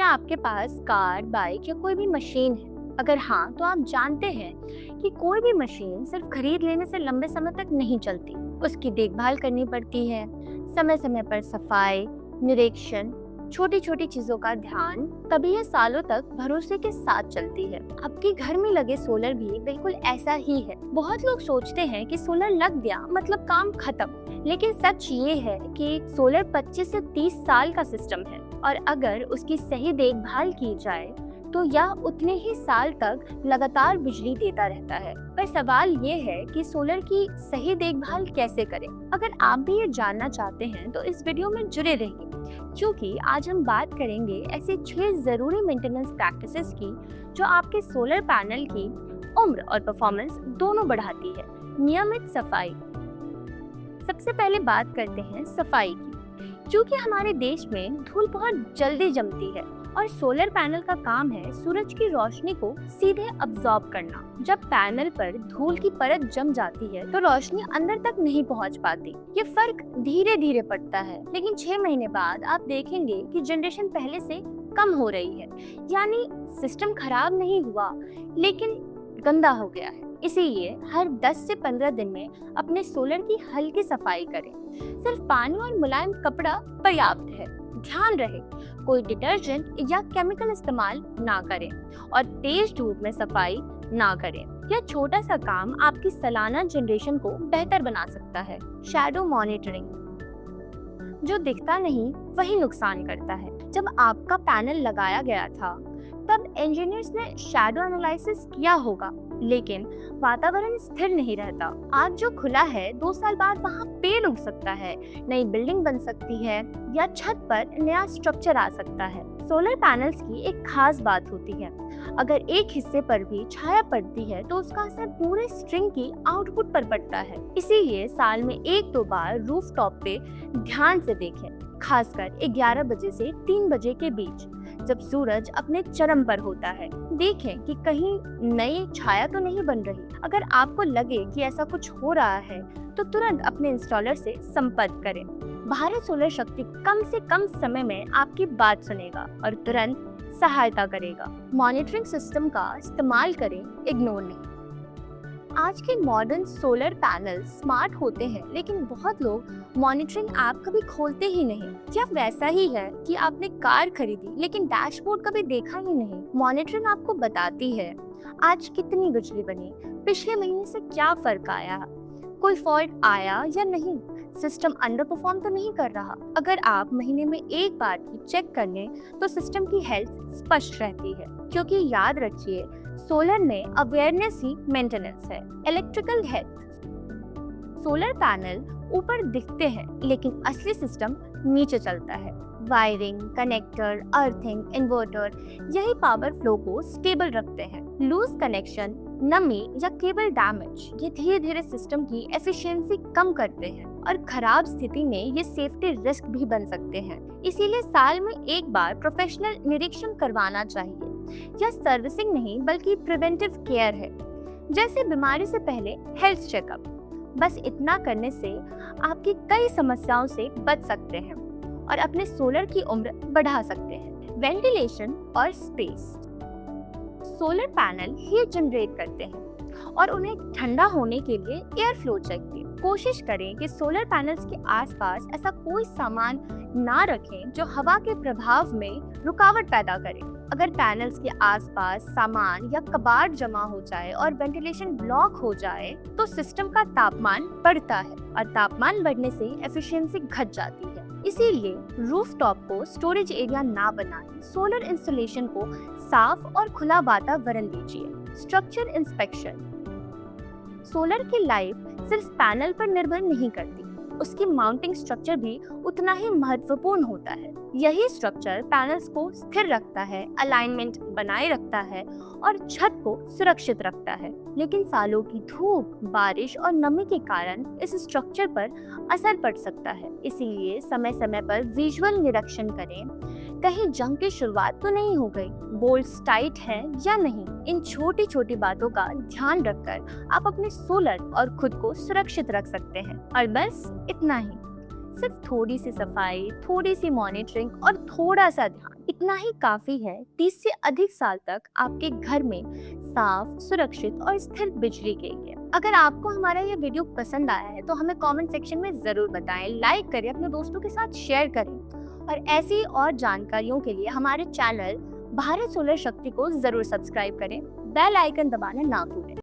क्या आपके पास car, bike या कोई भी मशीन है? अगर हाँ, तो आप जानते हैं कि कोई भी मशीन सिर्फ खरीद लेने से लंबे समय तक नहीं चलती। उसकी देखभाल करनी पड़ती है, समय समय पर सफाई, निरीक्षण, छोटी छोटी चीजों का ध्यान, तभी ये सालों तक भरोसे के साथ चलती है। आपके घर में लगे सोलर भी बिल्कुल ऐसा ही है। बहुत लोग सोचते हैं कि सोलर लग गया मतलब काम खत्म, लेकिन सच ये है कि सोलर 25 से 30 साल का सिस्टम है और अगर उसकी सही देखभाल की जाए तो यह उतने ही साल तक लगातार बिजली देता रहता है। पर सवाल ये है कि सोलर की सही देखभाल कैसे करें? अगर आप भी ये जानना चाहते हैं तो इस वीडियो में जुड़े रहिए, क्योंकि आज हम बात करेंगे ऐसे 6 जरूरी मेंटेनेंस प्रैक्टिसेस की जो आपके सोलर पैनल की उम्र और परफॉर्मेंस दोनों बढ़ाती है। नियमित सफाई। सबसे पहले बात करते हैं सफाई की। क्योंकि हमारे देश में धूल बहुत जल्दी जमती है और सोलर पैनल का काम है सूरज की रोशनी को सीधे अब्सॉर्ब करना। जब पैनल पर धूल की परत जम जाती है तो रोशनी अंदर तक नहीं पहुंच पाती। ये फर्क धीरे धीरे पड़ता है, लेकिन 6 महीने बाद आप देखेंगे कि जनरेशन पहले से कम हो रही है। यानी सिस्टम खराब नहीं हुआ, लेकिन गंदा हो गया है। इसीलिए हर 10 से 15 दिन में अपने सोलर की हल्की सफाई करें। सिर्फ पानी और मुलायम कपड़ा पर्याप्त है। ध्यान रहे कोई डिटर्जेंट या केमिकल इस्तेमाल ना करें और तेज धूप में सफाई ना करें। यह छोटा सा काम आपकी सालाना जनरेशन को बेहतर बना सकता है। Shadow monitoring. जो दिखता नहीं वही नुकसान करता है। जब आपका पैनल लगाया गया था तब इंजीनियर्स ने शैडो एनालिसिस किया होगा, लेकिन वातावरण स्थिर नहीं रहता। आज जो खुला है 2 साल बाद वहाँ पेड़ उग सकता है, नई बिल्डिंग बन सकती है या छत पर नया स्ट्रक्चर आ सकता है। सोलर पैनल्स की एक खास बात होती है, अगर एक हिस्से पर भी छाया पड़ती है तो उसका असर पूरे स्ट्रिंग की आउटपुट पर पड़ता है। इसीलिए साल में 1-2 बार रूफटॉप पे ध्यान से देखें, खासकर 11 बजे से 3 बजे के बीच जब सूरज अपने चरम पर होता है। देखें कि कहीं नई छाया तो नहीं बन रही। अगर आपको लगे कि ऐसा कुछ हो रहा है तो तुरंत अपने इंस्टॉलर से संपर्क करें। भारत सोलर शक्ति कम से कम समय में आपकी बात सुनेगा और तुरंत सहायता करेगा। मॉनिटरिंग सिस्टम का इस्तेमाल करें, इग्नोर नहीं। आज के मॉडर्न सोलर पैनल स्मार्ट होते हैं, लेकिन बहुत लोग मॉनिटरिंग ऐप कभी खोलते ही नहीं। यह वैसा ही है कि आपने कार खरीदी लेकिन डैशबोर्ड कभी देखा ही नहीं। मॉनिटरिंग आपको बताती है आज कितनी बिजली बनी, पिछले महीने से क्या फर्क आया, कोई फॉल्ट आया या नहीं, सिस्टम अंडर परफॉर्म तो नहीं कर रहा। अगर आप महीने में एक बार भी चेक कर लें तो सिस्टम की हेल्थ स्पष्ट रहती है। क्योंकि याद रखिए, सोलर में अवेयरनेस ही मेंटेनेंस है। Electrical health. सोलर पैनल ऊपर दिखते हैं, लेकिन असली सिस्टम नीचे चलता है। वायरिंग, कनेक्टर, अर्थिंग, इन्वर्टर यही पावर फ्लो को स्टेबल रखते हैं। लूज कनेक्शन, नमी या केबल डैमेज ये धीरे धीरे सिस्टम की एफिशिएंसी कम करते हैं और खराब स्थिति में ये सेफ्टी रिस्क भी बन सकते हैं। इसीलिए साल में एक बार प्रोफेशनल निरीक्षण करवाना चाहिए। यह सर्विसिंग नहीं बल्कि प्रिवेंटिव केयर है, जैसे बीमारी से पहले हेल्थ चेकअप। बस इतना करने से आपकी कई समस्याओं से बच सकते हैं और अपने सोलर की उम्र बढ़ा सकते हैं। वेंटिलेशन और space. Solar panel heat generate करते हैं और उन्हें ठंडा होने के लिए एयर फ्लो चाहिए। कोशिश करें कि सोलर पैनल्स के आसपास ऐसा कोई सामान ना रखें जो हवा के प्रभाव में रुकावट पैदा करे। अगर पैनल्स के आसपास सामान या कबाड़ जमा हो जाए और वेंटिलेशन ब्लॉक हो जाए तो सिस्टम का तापमान बढ़ता है और तापमान बढ़ने से एफिशिएंसी घट जाती है। इसीलिए रूफटॉप को स्टोरेज एरिया ना बनाएं। सोलर इंस्टॉलेशन को साफ और खुला वातावरण दीजिए। Structure inspection. सोलर की लाइफ सिर्फ पैनल पर निर्भर नहीं करती, उसकी माउंटिंग स्ट्रक्चर भी उतना ही महत्वपूर्ण होता है। यही स्ट्रक्चर पैनल्स को स्थिर रखता है, अलाइनमेंट बनाए रखता है और छत को सुरक्षित रखता है। लेकिन सालों की धूप, बारिश और नमी के कारण इस स्ट्रक्चर पर असर पड़ सकता है। इसीलिए समय समय पर विजुअल निरीक्षण करें, कहीं जंग की शुरुआत तो नहीं हो गई, बोल्ट्स टाइट हैं या नहीं। इन छोटी छोटी बातों का ध्यान रखकर आप अपने सोलर और खुद को सुरक्षित रख सकते हैं। और बस इतना ही। सिर्फ थोड़ी सी सफाई, थोड़ी सी मॉनिटरिंग और थोड़ा सा ध्यान, इतना ही काफी है 30 से अधिक साल तक आपके घर में साफ, सुरक्षित और स्थिर बिजली के लिए। अगर आपको हमारा ये वीडियो पसंद आया है तो हमें कमेंट सेक्शन में जरूर बताएं, लाइक करें, अपने दोस्तों के साथ शेयर करें और ऐसी और जानकारियों के लिए हमारे चैनल भारत सोलर शक्ति को जरूर सब्सक्राइब करें। बेल आइकन दबाना ना भूलें।